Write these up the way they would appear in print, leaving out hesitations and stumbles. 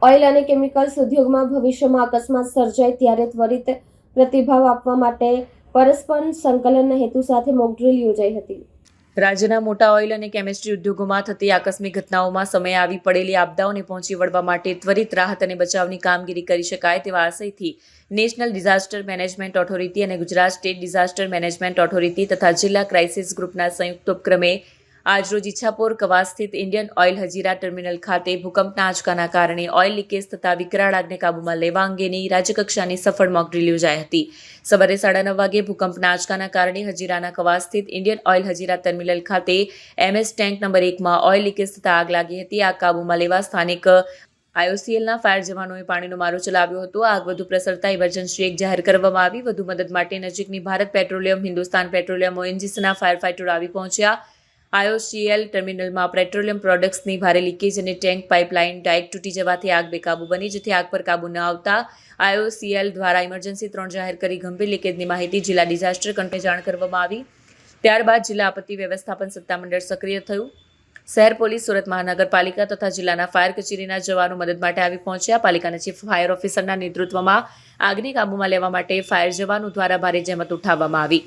Oil અને chemicals ઉદ્યોગમાં ભવિષ્યમાં અકસ્માત સર્જાય ત્યારે ત્વરિત પ્રતિભાવ આપવા માટે પરસ્પર સંકલનના હેતુ સાથે મોક ડ્રીલ યોજાઈ હતી। રાજ્યના મોટા ઓઇલ અને કેમિસ્ટ્રી ઉદ્યોગોમાં થતી આકસ્મિક ઘટનાઓમાં સમયે આવી પડેલી આપદાઓને પહોંચી વળવા માટે ત્વરિત રાહત અને બચાવની કામગીરી કરી શકાય તેવા આશયથી નેશનલ ડિઝાસ્ટર મેનેજમેન્ટ ઓથોરિટી અને Gujarat state disaster management authority તથા જિલ્લા ક્રાઇસિસ ગ્રુપના સંયુક્ત ઉપક્રમે આજરોજ ઈચ્છાપોર કવાસ સ્થિત ઇન્ડિયન ઓઇલ હજીરા ટર્મિનલ ખાતે ભૂકંપના આંચકાના કારણે ઓઇલ લીકેજ થતા વિકરાળ આગને કાબૂમાં લેવા અંગેની રાજ્યકક્ષાની સફળ મોક ડ્રીલ યોજાઈ હતી। સવારે 9:30 વાગે ભૂકંપના આંચકાના કારણે હજીરાના કવાસ સ્થિત ઇન્ડિયન ઓઇલ હજીરા ટર્મિનલ ખાતે MS ટેન્ક નંબર 1માં ઓઇલ લીકેજ થતા આગ લાગી હતી। આગ કાબૂમાં લેવા સ્થાનિક IOCLના ફાયર જવાનોએ પાણીનો મારો ચલાવ્યો હતો। આગ વધુ પ્રસરતા ઇમરજન્સી 1 જાહેર કરવામાં આવી। વધુ મદદ માટે નજીકની ભારત પેટ્રોલિયમ, હિન્દુસ્તાન પેટ્રોલિયમ, ONGCના ફાયર ફાઇટરો આવી પહોંચ્યા। IOCL ટર્મિનલમાં પેટ્રોલિયમ પ્રોડક્ટ્સની ભારે લીકેજ અને ટેન્ક પાઇપલાઇન ડાયરેક્ટ તૂટી જવાથી આગ બેકાબૂ બની, જેથી આગ પર કાબૂ ન આવતા IOCL દ્વારા ઇમરજન્સી 3 જાહેર કરી ગંભીર લીકેજની માહિતી જિલ્લા ડિઝાસ્ટર કંટ્રોલને જાણ કરવામાં આવી। ત્યારબાદ જિલ્લા આપત્તિ વ્યવસ્થાપન સત્તામંડળ સક્રિય થયું। શહેર પોલીસ, સુરત મહાનગરપાલિકા તથા જિલ્લાના ફાયર કચેરીના જવાનો મદદ માટે આવી પહોંચ્યા। પાલિકાના ચીફ ફાયર ઓફિસરના નેતૃત્વમાં આગને કાબૂમાં લેવા માટે ફાયર જવાનો દ્વારા ભારે જહેમત ઉઠાવવામાં આવી।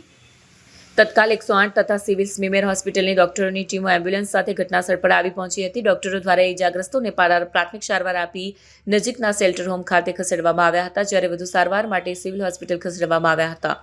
તત્કાલ 108 તથા સિવિલ સ્મીમેર હોસ્પિટલની ડોક્ટરોની ટીમો એમ્બ્યુલન્સ સાથે ઘટનાસ્થળ પર આવી પહોંચી હતી। ડોક્ટરો દ્વારા ઇજાગ્રસ્તોને પ્રાથમિક સારવાર આપી નજીકના શેલ્ટર હોમ ખાતે ખસેડવામાં આવ્યા હતા, જ્યારે વધુ સારવાર માટે સિવિલ હોસ્પિટલ ખસેડવામાં આવ્યા હતા।